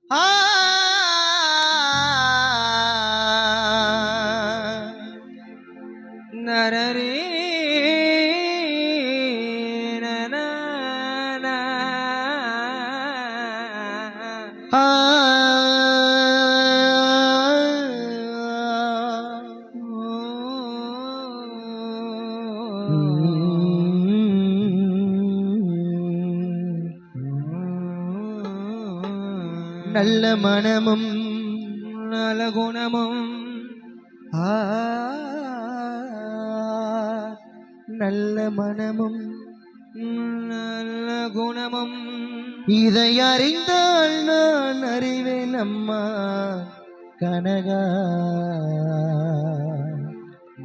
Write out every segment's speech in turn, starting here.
ஆ நரரே நன ஆ நல்ல மனமும் நல்ல குணமும் நல்ல மனமும் நல்ல குணமும் இதை அறிந்தால் நான் அறிவேன் அம்மா கனகா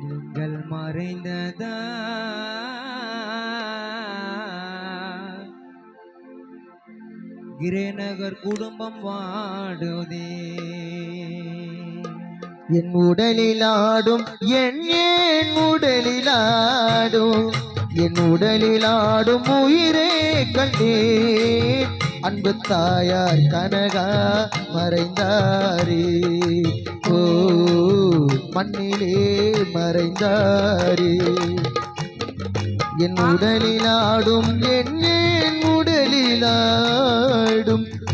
நீங்கள் மறைந்ததா கிரேநகர் குடும்பம் வாடுதே என் உடலில் ஆடும் என் உடலில் ஆடும் என் உடலில் ஆடும் உயிரே கண்டே அன்பு தாயார் கனகா மறைந்தாரே ஓ மண்ணிலே மறைந்தாரே என் உடலில் ஆடும் என்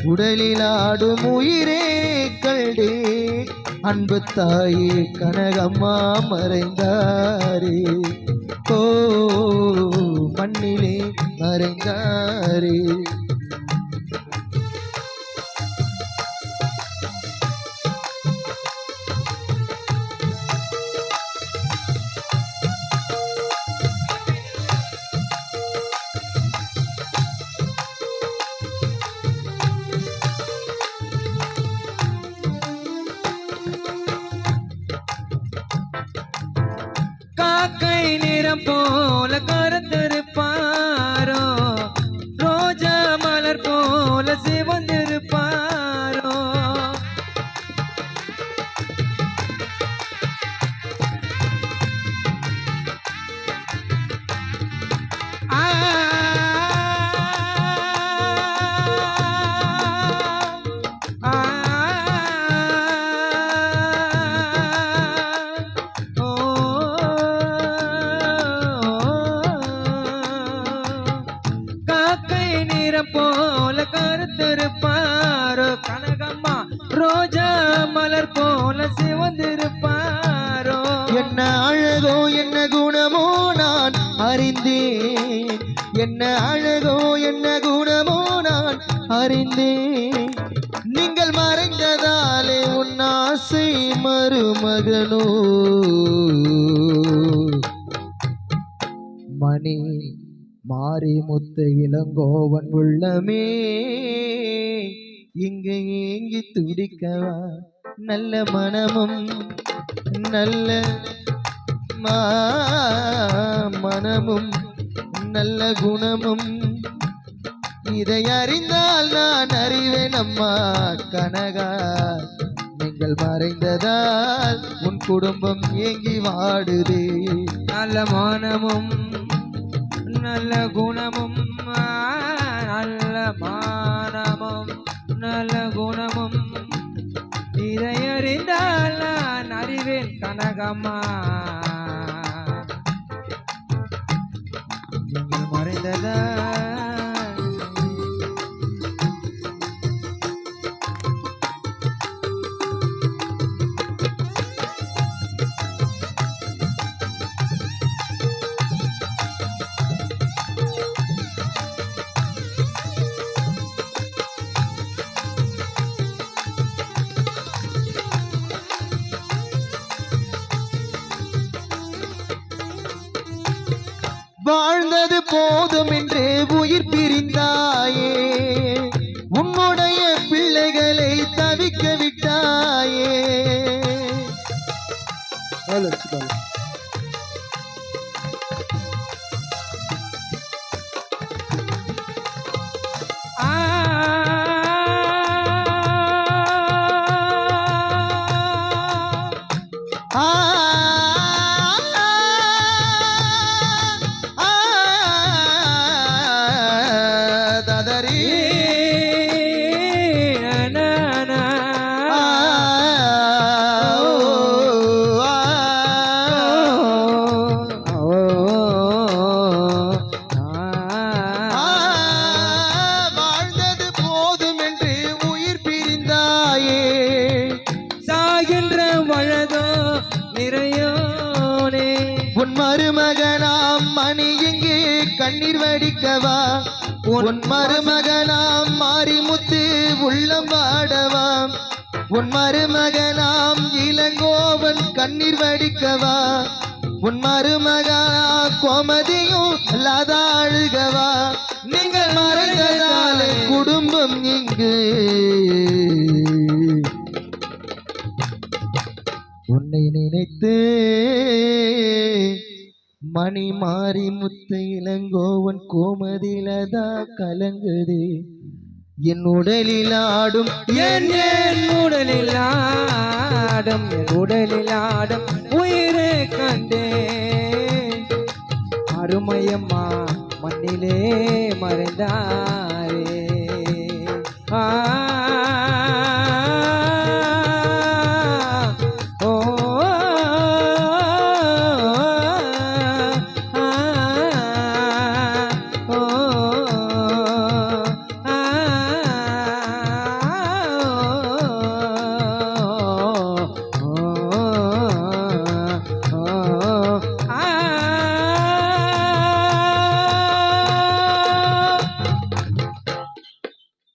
உடலில் ஆடும் உயிரே கண்டே அன்பு தாயே கனகம்மா மறைந்தாரே ஓ மண்ணிலே மறைந்தாரே காக்கை நிறம் போல கருத்திருப்பாரோ ரோஜா மலர் போல சிவந்திருப்பாரோ போல கருத்திருப்பாரோ கனகம்மா ரோஜா மலர் போல சிவந்திருப்பாரோ என்ன அழகோ என்ன குணமோ நான் அறிந்தேன் என்ன அழகோ என்ன குணமோ நான் அறிந்தேன் நீங்கள் மறைந்ததாலே உன் ஆசை மருமகனோ மணி மாறி முத்து இளங்கோவன் உள்ளமே இங்கு ஏங்கி துடிக்கவா நல்ல மனமும் நல்ல மனமும் நல்ல குணமும் இதை அறிந்தால் நான் அறிவேன் அம்மா கனகா நீங்கள் மறைந்ததால் உன் குடும்பம் ஏங்கி வாடுதே நல்ல மனமும் நல்ல குணமும் நல்ல மானமும் நல்ல குணமும் இதை அறிந்தால் நான் அறிவேன் கனகம்மா நீங்கள் மறைந்ததா வாழ்ந்தது போதும் என்று உயிர் பிரிந்தாயே உன்னுடைய பிள்ளைகளை தவிக்க விட்டாயே மங்கையோனே உன் மருமகனாம் மணி இங்கே கண்ணீர் வடிக்கவா உன் மருமகனாம் மாரிமுத்து உள்ளம் வாடவா உன் மருமகனாம் இளங்கோவன் கண்ணீர் வடிக்கவா உன் மருமகா கோமதியும் அல்லாத அழுகவா நீங்கள் மறைந்ததால குடும்பம் இங்கு உன்னை நினைத்து மணி மாறி முத்து இளங்கோவன் கோமதிலதா கலங்குது என் உடலில் ஆடும் என் உடலில் ஆடும் என் உடலில் ஆடும் உயிரை கண்டே அருமையம்மா மண்ணிலே மறைந்தாரே